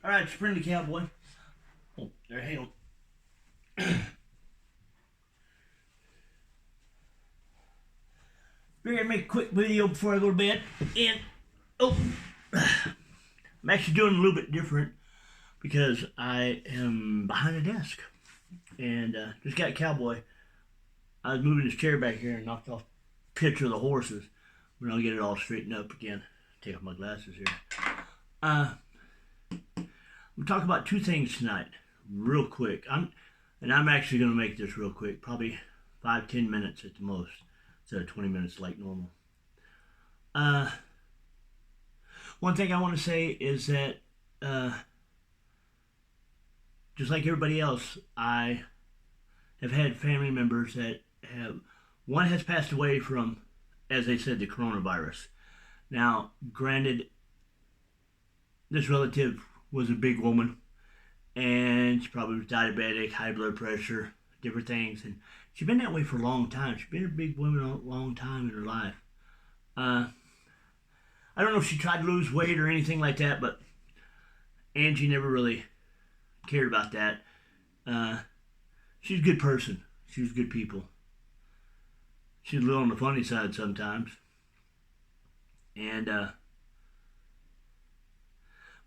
All right, Spring the Cowboy. Oh, there, hang on. We're gonna make a quick video before I go to bed. And oh, I'm actually doing a little bit different because I am behind a desk and just got a Cowboy. I was moving this chair back here and knocked off a picture of the horses. But I'll get it all straightened up again. Take off my glasses here. We'll talk about two things tonight, real quick. I'm actually going to make this real quick, probably 5-10 minutes at the most, instead of 20 minutes like normal. One thing I want to say is that, just like everybody else, I have had family members that one has passed away from, as they said, the coronavirus. Now, granted, this relative was a big woman, and she probably was diabetic, high blood pressure, different things, and she's been that way for a long time. She's been a big woman a long time in her life. I don't know if she tried to lose weight or anything like that, but Angie never really cared about that. She's a good person. She was good people. She's a little on the funny side sometimes. And,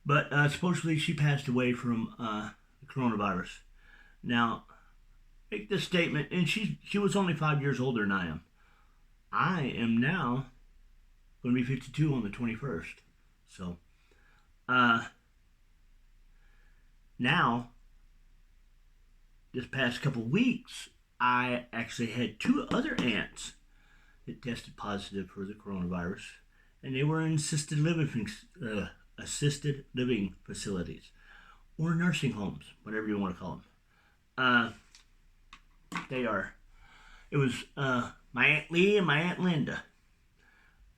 but supposedly she passed away from the coronavirus. Now, make this statement, and she was only 5 years older than I am. I am now going to be 52 on the 21st. So, now, this past couple weeks, I actually had two other aunts that tested positive for the coronavirus, and they were in assisted living facilities or nursing homes, whatever you want to call them. It was my Aunt Lee and my Aunt Linda,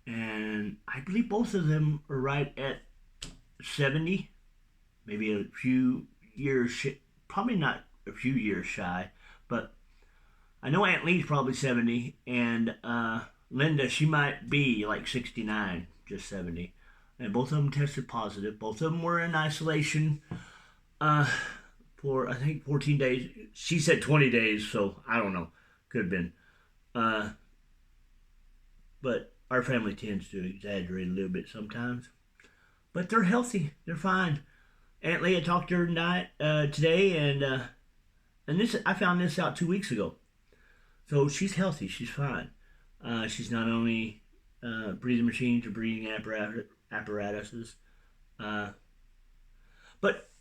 and I believe both of them are right at 70, maybe a few years, probably not a few years shy, but I know Aunt Lee's probably 70, and Linda, she might be like 69, just 70. And both of them tested positive. Both of them were in isolation for, I think, 14 days. She said 20 days, so I don't know. Could have been. But our family tends to exaggerate a little bit sometimes. But they're healthy. They're fine. Aunt Leah talked to her today, and this I found this out 2 weeks ago. So she's healthy. She's fine. She's not only breathing machines or breathing apparatuses, but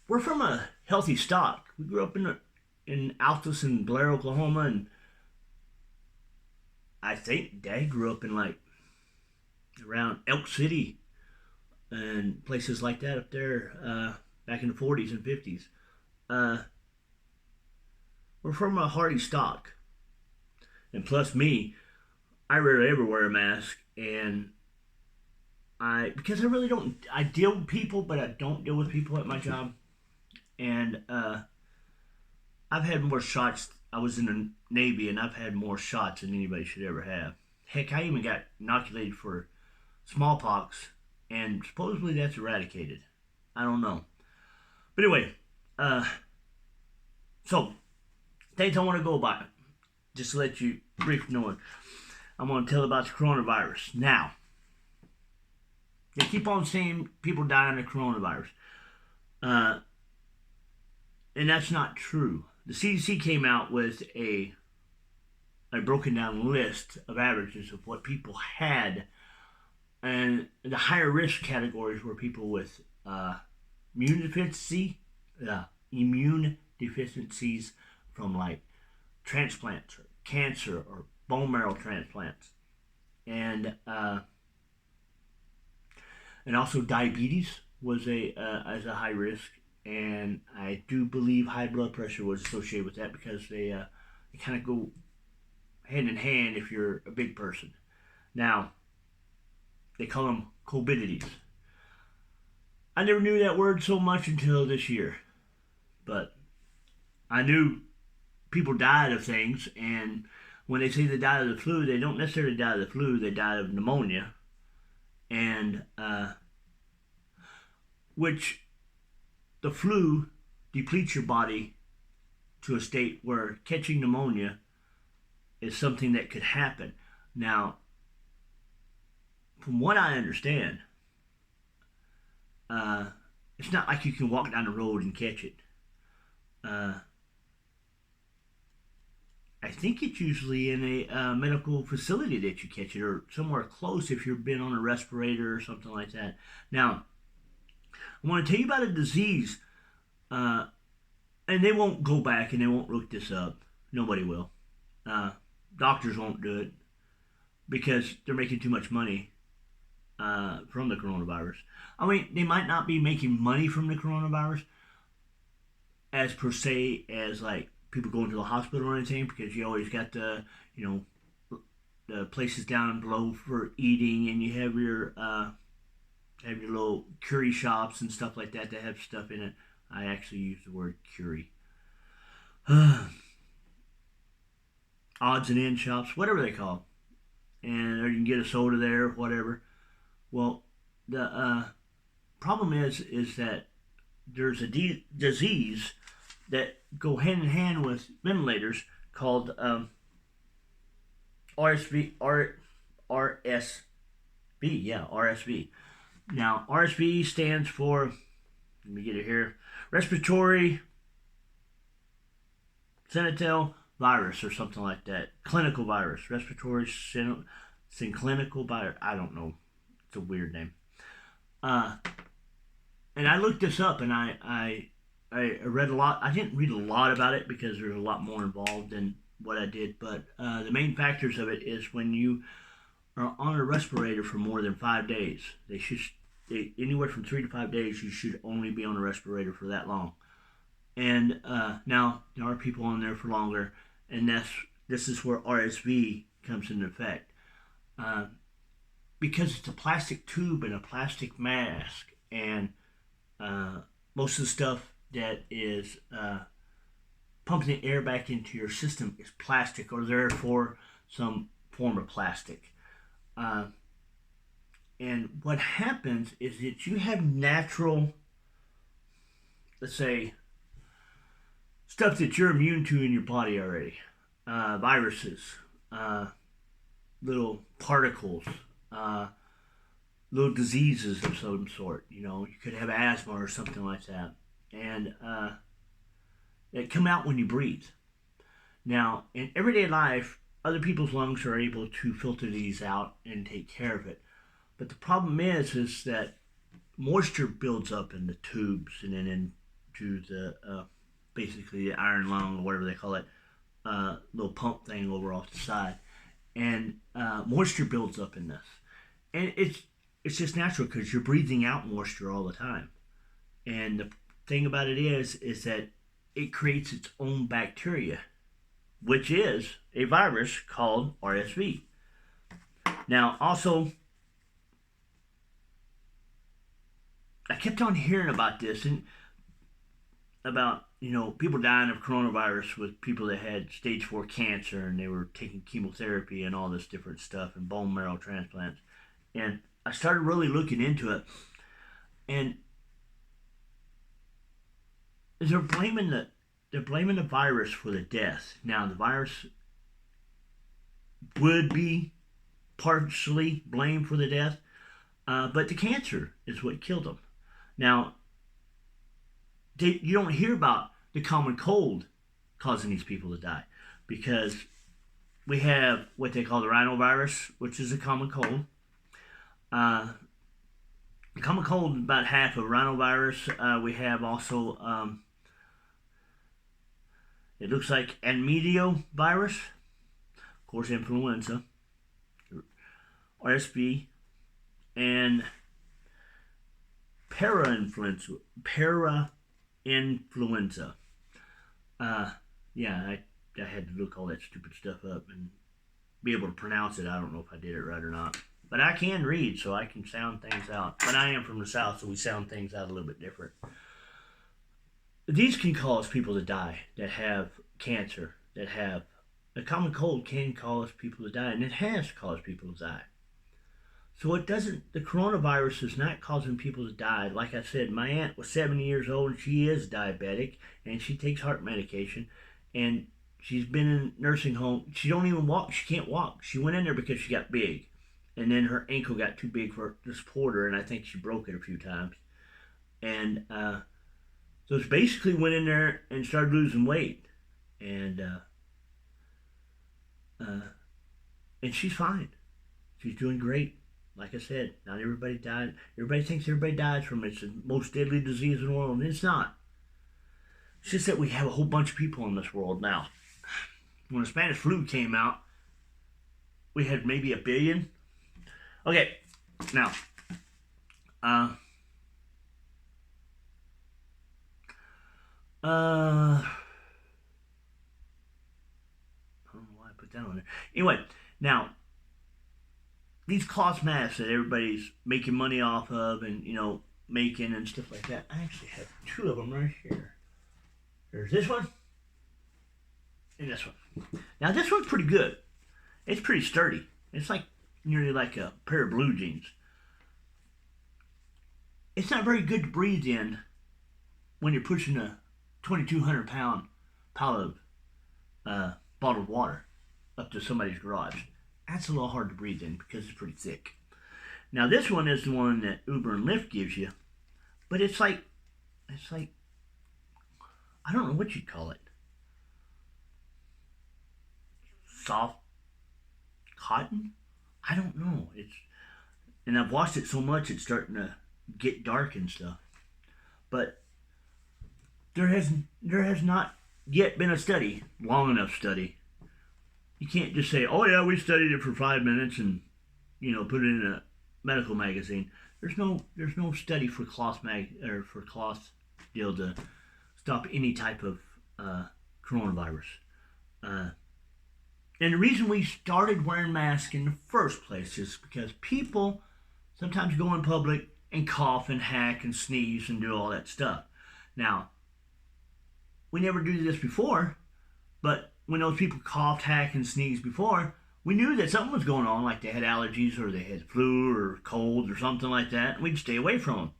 we're from a healthy stock. We grew up in Altus and Blair, Oklahoma, and I think Dad grew up in like around Elk City and places like that up there back in the 40s and 50s. We're from a hardy stock. And plus me, I rarely ever wear a mask, and because I really don't, I deal with people, but I don't deal with people at my job. And I've had more shots. I was in the Navy, and I've had more shots than anybody should ever have. Heck, I even got inoculated for smallpox, and supposedly that's eradicated. I don't know. But anyway, so things I want to go by. Just to let you brief know it. I'm going to tell about the coronavirus. Now, they keep on saying people dying of coronavirus. And that's not true. The CDC came out with a broken down list of averages of what people had. And the higher risk categories were people with immune deficiencies from like transplants or cancer or bone marrow transplants, and also diabetes was as a high risk, and I do believe high blood pressure was associated with that because they kind of go hand in hand if you're a big person. Now they call them comorbidities. I never knew that word so much until this year, but I knew people died of things, and when they say they died of the flu, they don't necessarily die of the flu, they died of pneumonia, and which the flu depletes your body to a state where catching pneumonia is something that could happen. Now, from what I understand, uh, it's not like you can walk down the road and catch it. Uh, I think it's usually in a medical facility that you catch it, or somewhere close if you've been on a respirator or something like that. Now, I want to tell you about a disease, uh, and they won't go back and they won't look this up. Nobody will. Uh, Doctors won't do it because they're making too much money from the coronavirus. I mean, they might not be making money from the coronavirus as per se as like people going to the hospital or anything, because you always got the places down below for eating, and you have your little curry shops and stuff like that have stuff in it. I actually use the word curry. Odds and end shops, whatever they call them. And or you can get a soda there, whatever. Well, the problem is that there's a disease that go hand in hand with ventilators called RSV. Yeah, RSV. Now, RSV stands for, let me get it here, respiratory syncytial virus or something like that. Clinical virus, respiratory syncytial virus. I don't know. It's a weird name. And I looked this up, and I read a lot. I didn't read a lot about it because there's a lot more involved than what I did. But the main factors of it is when you are on a respirator for more than 5 days. Anywhere from 3 to 5 days, you should only be on a respirator for that long. And now there are people on there for longer, and this is where RSV comes into effect. Because it's a plastic tube and a plastic mask, and most of the stuff that is pumping the air back into your system is plastic, or therefore some form of plastic. And what happens is that you have natural, let's say, stuff that you're immune to in your body already. Viruses, little particles, little diseases of some sort. You could have asthma or something like that. And they come out when you breathe. Now, in everyday life, other people's lungs are able to filter these out and take care of it. But the problem is that moisture builds up in the tubes and then into the basically the iron lung or whatever they call it, little pump thing over off the side, and moisture builds up in this, and it's just natural because you're breathing out moisture all the time. And the thing about it is that it creates its own bacteria, which is a virus called RSV. Now, also, I kept on hearing about this and about people dying of coronavirus with people that had stage 4 cancer, and they were taking chemotherapy and all this different stuff and bone marrow transplants. And I started really looking into it, and they're blaming the virus for the death. Now, the virus would be partially blamed for the death, but the cancer is what killed them. Now, you don't hear about the common cold causing these people to die, because we have what they call the rhinovirus, which is a common cold. The common cold is about half of rhinovirus. We have also, it looks like Amniovirus virus, of course, influenza, RSV, and parainfluenza. Yeah, I had to look all that stupid stuff up and be able to pronounce it. I don't know if I did it right or not. But I can read, so I can sound things out. But I am from the South, so we sound things out a little bit different. These can cause people to die that have cancer, that have a common cold can cause people to die, and it has caused people to die. So it doesn't, the coronavirus is not causing people to die. Like I said, my aunt was 70 years old and she is diabetic and she takes heart medication and she's been in nursing home. She don't even walk. She can't walk. She went in there because she got big and then her ankle got too big for to support her and I think she broke it a few times. And so she basically went in there and started losing weight. And uh, and she's fine. She's doing great. Like I said, not everybody died. Everybody thinks everybody dies from it. It's the most deadly disease in the world, and it's not. It's just that we have a whole bunch of people in this world now. When the Spanish flu came out, we had maybe 1 billion. Okay, now, I don't know why I put that on there. Anyway, now, these cloth masks that everybody's making money off of and, making and stuff like that. I actually have 2 of them right here. There's this one and this one. Now, this one's pretty good. It's pretty sturdy. It's like nearly like a pair of blue jeans. It's not very good to breathe in when you're pushing a 2,200-pound pallet of bottled water up to somebody's garage. That's a little hard to breathe in because it's pretty thick. Now this one is the one that Uber and Lyft gives you, but it's like I don't know what you'd call it. Soft cotton? I don't know. And I've washed it so much it's starting to get dark and stuff. But there has not yet been a study, long enough study. You can't just say, "Oh yeah, we studied it for 5 minutes and put it in a medical magazine." There's no study for cloth deal to stop any type of coronavirus. And the reason we started wearing masks in the first place is because people sometimes go in public and cough and hack and sneeze and do all that stuff. Now, we never did this before, but when those people coughed, hacked, and sneezed before, we knew that something was going on, like they had allergies or they had flu or colds or something like that, and we'd stay away from them.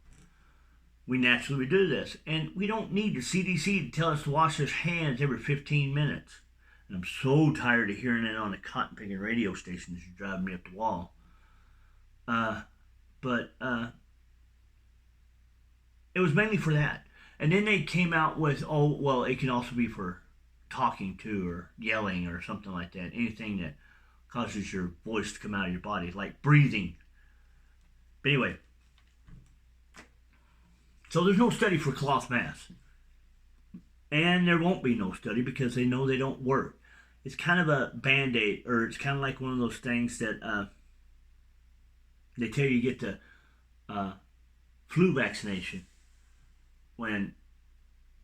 We naturally would do this. And we don't need the CDC to tell us to wash our hands every 15 minutes. And I'm so tired of hearing it on the cotton picking radio stations. You're driving me up the wall. But it was mainly for that. And then they came out with, it can also be for talking to or yelling or something like that. Anything that causes your voice to come out of your body, like breathing. But anyway, so there's no study for cloth masks. And there won't be no study because they know they don't work. It's kind of a Band-Aid, or it's kind of like one of those things that they tell you get the flu vaccination. When,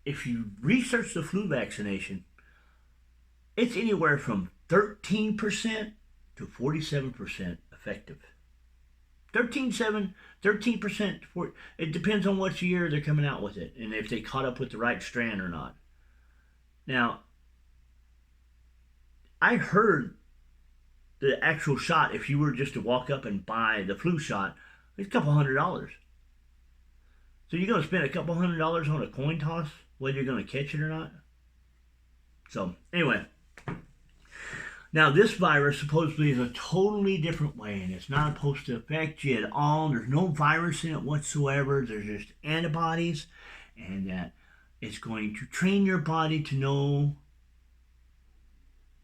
if you research the flu vaccination, it's anywhere from 13% to 47% effective. 13% it depends on what year they're coming out with it and if they caught up with the right strand or not. Now, I heard the actual shot, if you were just to walk up and buy the flu shot, it's $200. So you're going to spend $200 on a coin toss, whether you're going to catch it or not? So, anyway. Now, this virus supposedly is a totally different way, and it's not supposed to affect you at all. There's no virus in it whatsoever. There's just antibodies, and that it's going to train your body to know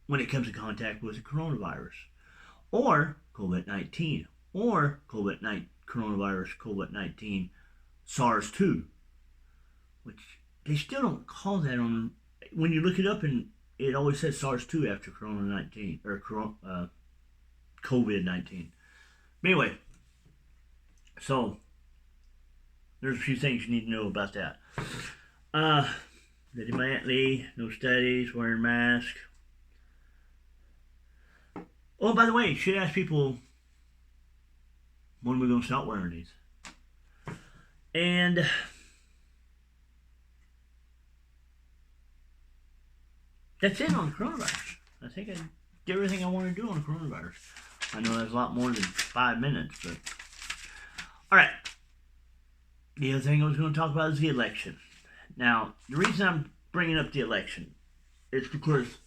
when it comes in contact with the coronavirus, or COVID-19, or coronavirus COVID-19 SARS-2, which they still don't call that on. When you look it up, and it always says SARS-2 after Corona-19 or COVID-19. But anyway, so there's a few things you need to know about that. Lady my Aunt Lee, no studies, wearing masks. Oh, by the way, you should ask people when we're going to start wearing these. And that's it on the coronavirus. I think I did everything I want to do on the coronavirus. I know that's a lot more than 5 minutes, but all right. The other thing I was going to talk about is the election. Now, the reason I'm bringing up the election is because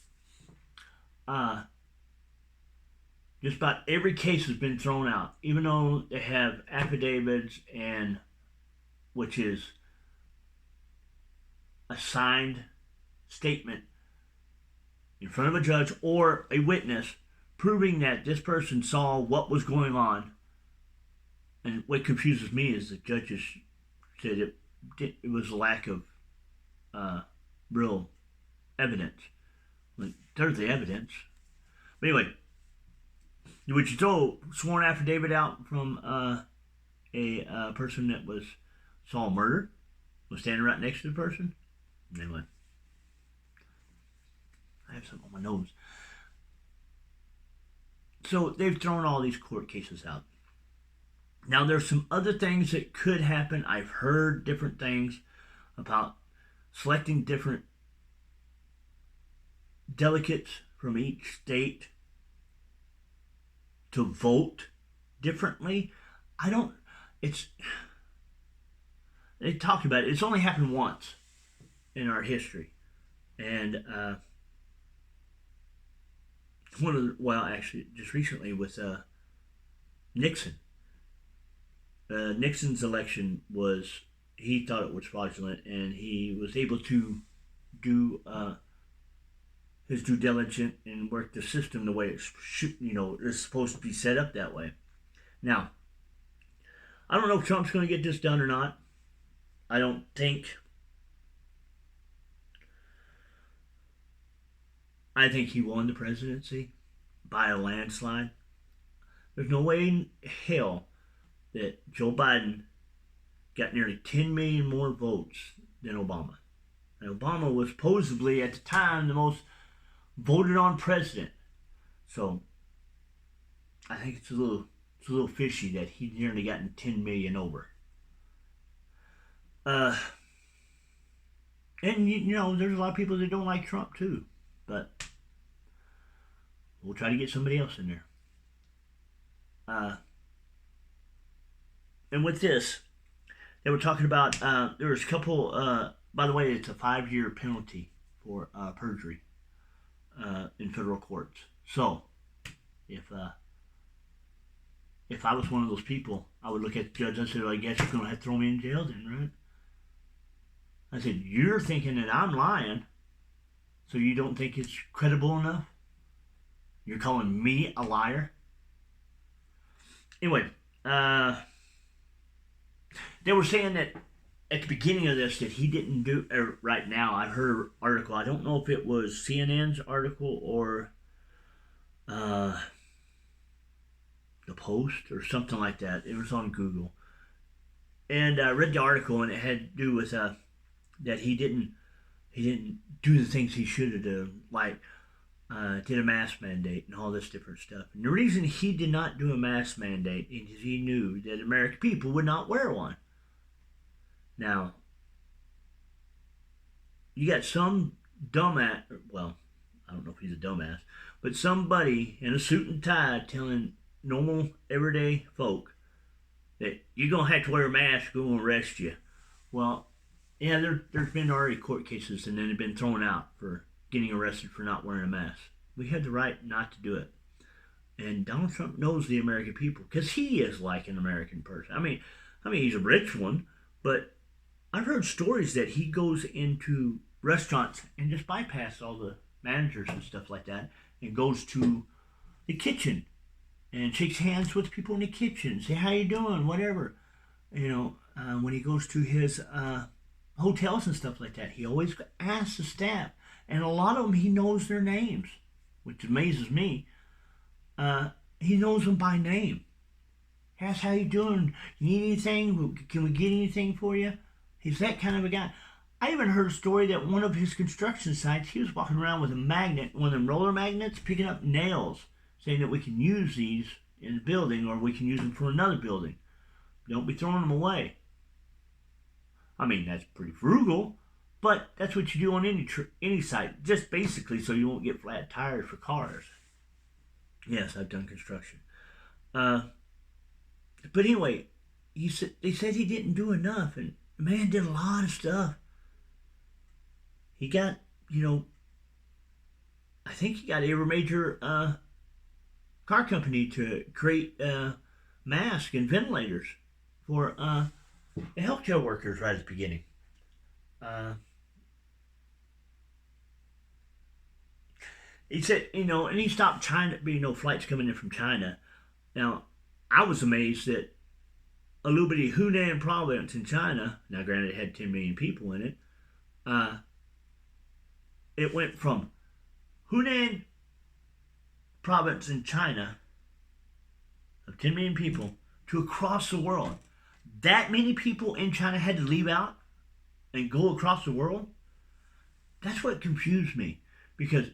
just about every case has been thrown out, even though they have affidavits and which is a signed statement in front of a judge or a witness proving that this person saw what was going on. And what confuses me is the judges said it was a lack of real evidence. Like, there's the evidence. But anyway, would you throw a sworn affidavit out from a person that saw a murder, was standing right next to the person? Anyway, I have something on my nose. So they've thrown all these court cases out. Now there's some other things that could happen. I've heard different things about selecting different delegates from each state to vote differently. They talked about it. It's only happened once in our history. And actually, just recently with Nixon. Nixon's election he thought it was fraudulent, and he was able to do his due diligence and work the system the way it's supposed to be set up that way. Now, I don't know if Trump's going to get this done or not. I don't think. I think he won the presidency by a landslide. There's no way in hell that Joe Biden got nearly 10 million more votes than Obama. And Obama was supposedly, at the time, the most voted on president. So, I think it's a little fishy that he's nearly gotten 10 million over. And, there's a lot of people that don't like Trump, too. But we'll try to get somebody else in there. And with this, they were talking about, there was a couple, by the way, it's a 5-year penalty for perjury in federal courts. So, if I was one of those people, I would look at the judge and say, well, I guess you're going to have to throw me in jail then, right? I said, you're thinking that I'm lying, so you don't think it's credible enough? You're calling me a liar? Anyway, they were saying that at the beginning of this that he didn't do, right now, I heard an article, I don't know if it was CNN's article or the Post or something like that. It was on Google. And I read the article, and it had to do with that he didn't do the things he should have done, like did a mask mandate and all this different stuff. And the reason he did not do a mask mandate is he knew that American people would not wear one. Now, you got some dumbass, well, I don't know if he's a dumbass, but somebody in a suit and tie telling normal, everyday folk that you're going to have to wear a mask, we're going to arrest you. Well, yeah, there's been already court cases and then they've been thrown out for getting arrested for not wearing a mask. We had the right not to do it. And Donald Trump knows the American people because he is like an American person. I mean, he's a rich one, but I've heard stories that he goes into restaurants and just bypasses all the managers and stuff like that and goes to the kitchen and shakes hands with people in the kitchen, say, how you doing, whatever. When he goes to his hotels and stuff like that, he always asks the staff. And a lot of them, he knows their names, which amazes me. He knows them by name. He asks, how you doing? You need anything? Can we get anything for you? He's that kind of a guy. I even heard a story that one of his construction sites, he was walking around with a magnet, one of them roller magnets, picking up nails, saying that we can use these in the building or we can use them for another building. Don't be throwing them away. I mean, that's pretty frugal, but that's what you do on any site, just basically so you won't get flat tires for cars. Yes, I've done construction. Uh, but anyway, they said he didn't do enough, and the man did a lot of stuff. He got, I think he got every major car company to create masks and ventilators for the healthcare workers right at the beginning. Uh, he said, and he stopped China, flights coming in from China. Now, I was amazed that a little bitty Hunan province in China, now granted it had 10 million people in it, uh, it went from Hunan province in China of 10 million people to across the world. That many people in China had to leave out and go across the world? That's what confused me because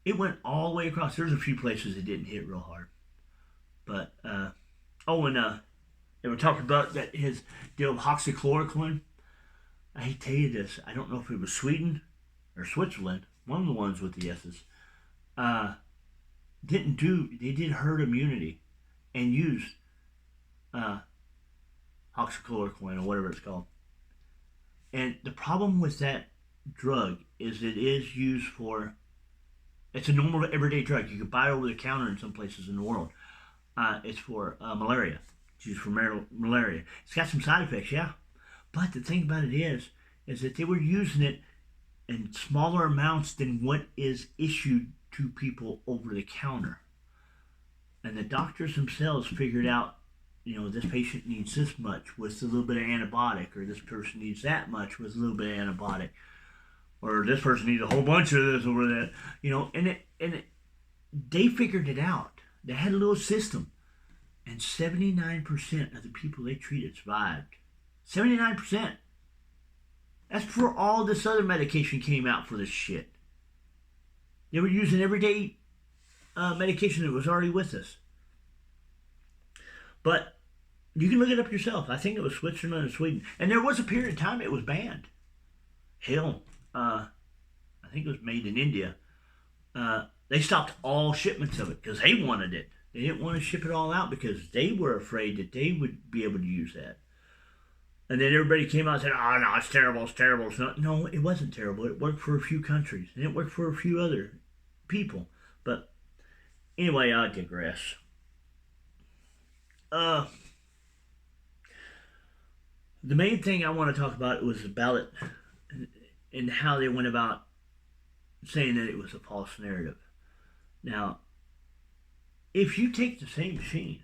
it went all the way across. There's a few places it didn't hit real hard. But, they were talking about that his deal of hydroxychloroquine. I hate to tell you this. I don't know if it was Sweden or Switzerland, one of the ones with the S's, they did herd immunity and used hydroxychloroquine or whatever it's called. And the problem with that drug is it is used for, it's a normal everyday drug. You can buy it over the counter in some places in the world. It's for malaria. It's used for malaria. It's got some side effects, yeah. But the thing about it is that they were using it in smaller amounts than what is issued to people over the counter. And the doctors themselves figured out, this patient needs this much with a little bit of antibiotic, or this person needs that much with a little bit of antibiotic, or this person needs a whole bunch of this over that, they figured it out. They had a little system, and 79% of the people they treated survived. 79%. That's before all this other medication came out for this shit. They were using everyday medication that was already with us. But you can look it up yourself. I think it was Switzerland and Sweden. And there was a period of time it was banned. Hell, I think it was made in India. They stopped all shipments of it because they wanted it. They didn't want to ship it all out because they were afraid that they would be able to use that. And then everybody came out and said, oh, no, it's terrible, it's terrible. It's not. No, it wasn't terrible. It worked for a few countries. And it worked for a few other people. But anyway, I digress. The main thing I want to talk about was the ballot and how they went about saying that it was a false narrative. Now, if you take the same machine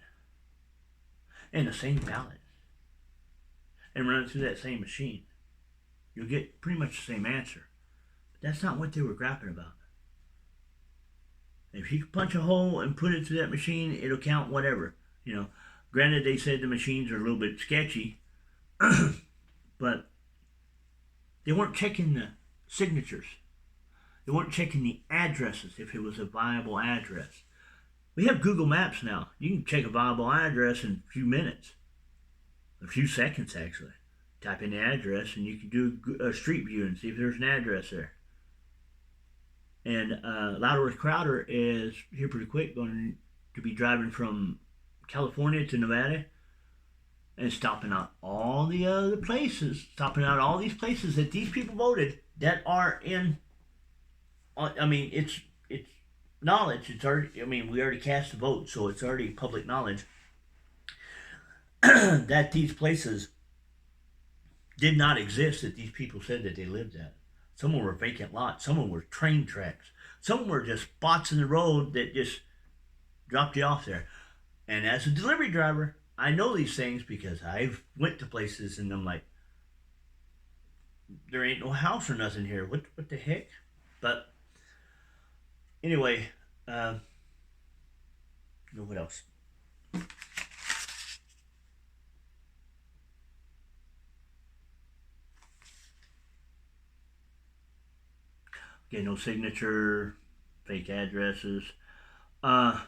and the same ballot and run it through that same machine, you'll get pretty much the same answer. But that's not what they were grappling about. If you punch a hole and put it through that machine, it'll count whatever. Granted, they said the machines are a little bit sketchy, but they weren't checking the signatures. They weren't checking the addresses if it was a viable address. We have Google Maps now. You can check a viable address in a few minutes. A few seconds, actually. Type in the address and you can do a street view and see if there's an address there. And Loudworth Crowder is here pretty quick, going to be driving from California to Nevada and stopping out all the other places, stopping out all these places that these people voted that are in, it's knowledge. It's already, we already cast the vote, so it's already public knowledge that these places did not exist that these people said that they lived at. Some of them were vacant lots. Some of them were train tracks. Some of them were just spots in the road that just dropped you off there. And as a delivery driver, I know these things because I've went to places and I'm like, there ain't no house or nothing here. What the heck? But anyway, what else? Okay, no signature, fake addresses. And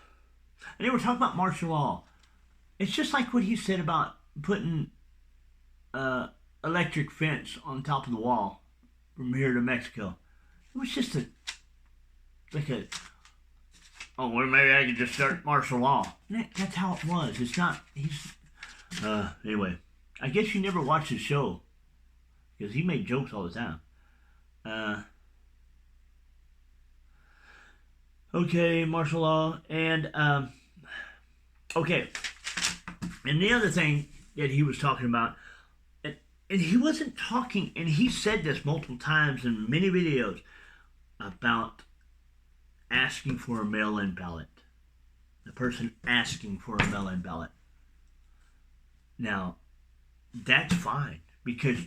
they were talking about martial law. It's just like what he said about putting electric fence on top of the wall from here to Mexico. It was just Oh, well, maybe I could just start martial law. That's how it was. It's not. Anyway, I guess you never watched his show because he made jokes all the time. Uh, okay, martial law, and okay, and the other thing that he was talking about, and he wasn't talking, and he said this multiple times in many videos about asking for a mail-in ballot. The person asking for a mail-in ballot. Now, that's fine because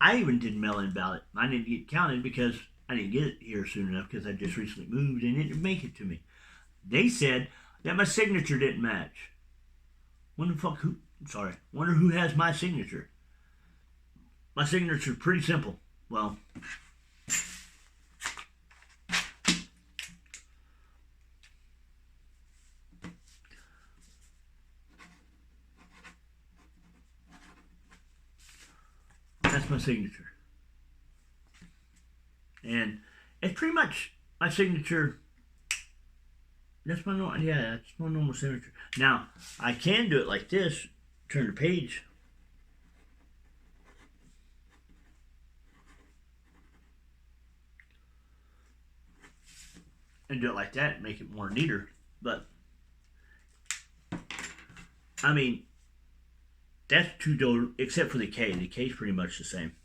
I even did mail-in ballot. I didn't get counted because I didn't get it here soon enough because I just recently moved and it didn't make it to me. They said that my signature didn't match. Wonder who has my signature. My signature is pretty simple. Well, that's my signature. And it's pretty much my signature. That's my normal signature. Now, I can do it like this. Turn the page. And do it like that and make it more neater. But, I mean, that's except for the K. The K's pretty much the same.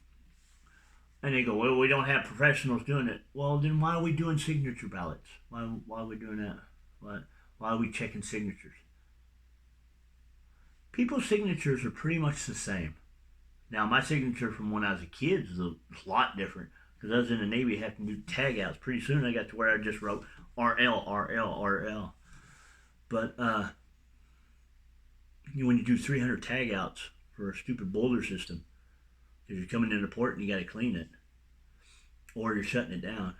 And they go, well, we don't have professionals doing it. Well, then why are we doing signature ballots? Why are we doing that? Why are we checking signatures? People's signatures are pretty much the same. Now, my signature from when I was a kid is a lot different because I was in the Navy, having to do tag outs. Pretty soon I got to where I just wrote RL, RL, RL. But when you do 300 tag outs for a stupid boulder system, because you're coming into port and you got to clean it, or you're shutting it down.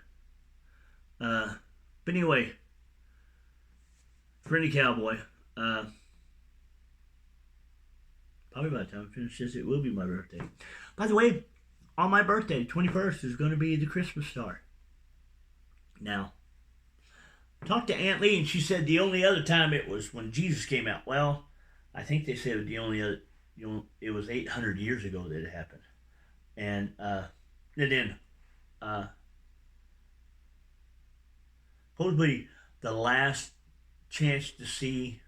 But anyway, Friendly Cowboy. Probably by the time I finish this, it will be my birthday. By the way, on my birthday, 21st, is going to be the Christmas star. Now, talked to Aunt Lee, and she said the only other time it was when Jesus came out. Well, I think they said the only other, it was 800 years ago that it happened. And then, supposedly the last chance to see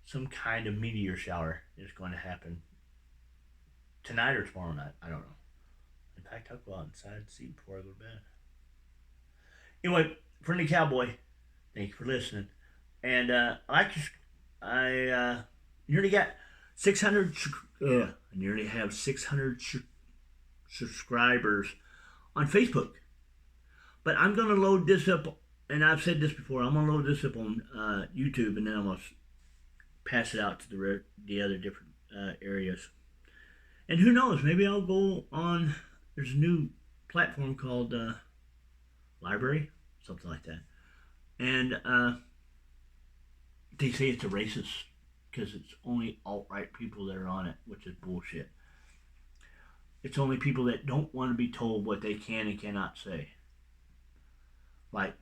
some kind of meteor shower is going to happen tonight or tomorrow night. I don't know. In fact, I'll go out inside and see before I go to bed. Anyway, Friendly Cowboy, thank you for listening. And I nearly got 600. I nearly have 600 subscribers on Facebook. But I'm going to load this up, and I've said this before. I'm going to load this up on YouTube, and then I'm going to pass it out to the other different areas. And who knows? Maybe I'll go on. There's a new platform called Library, something like that. And they say it's a racist because it's only alt-right people that are on it, which is bullshit. It's only people that don't want to be told what they can and cannot say. Like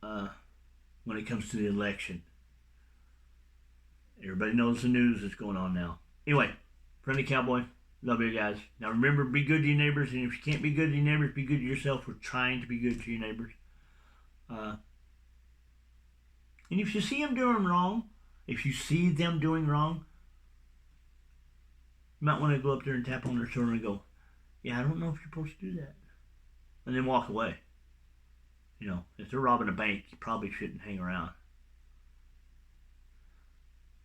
when it comes to the election. Everybody knows the news that's going on now. Anyway, Friendly Cowboy, love you guys. Now remember, be good to your neighbors, and if you can't be good to your neighbors, be good to yourself. We're trying to be good to your neighbors. And if you see them doing wrong, you might want to go up there and tap on their shoulder and go, yeah, I don't know if you're supposed to do that. And then walk away. If they're robbing a bank, you probably shouldn't hang around.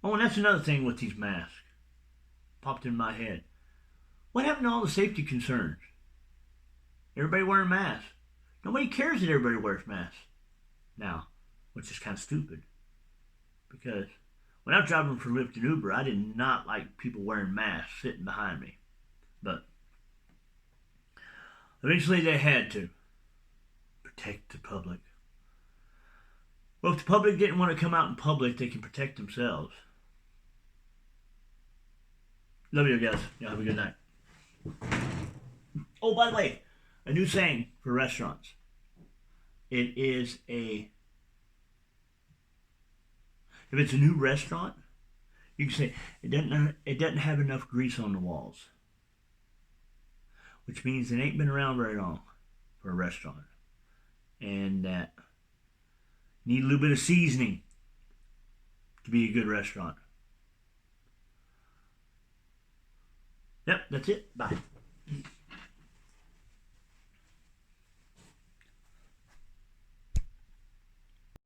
Oh, and that's another thing with these masks. Popped in my head. What happened to all the safety concerns? Everybody wearing masks. Nobody cares that everybody wears masks now, which is kind of stupid. Because when I was driving for Lyft and Uber, I did not like people wearing masks sitting behind me. But eventually they had to protect the public. Well, if the public didn't want to come out in public, they can protect themselves. Love you guys. Y'all have a good night. Oh, by the way, a new saying for restaurants. It is a If it's a new restaurant, you can say it doesn't have enough grease on the walls, which means it ain't been around very long for a restaurant, and that need a little bit of seasoning to be a good restaurant. Yep, that's it. Bye.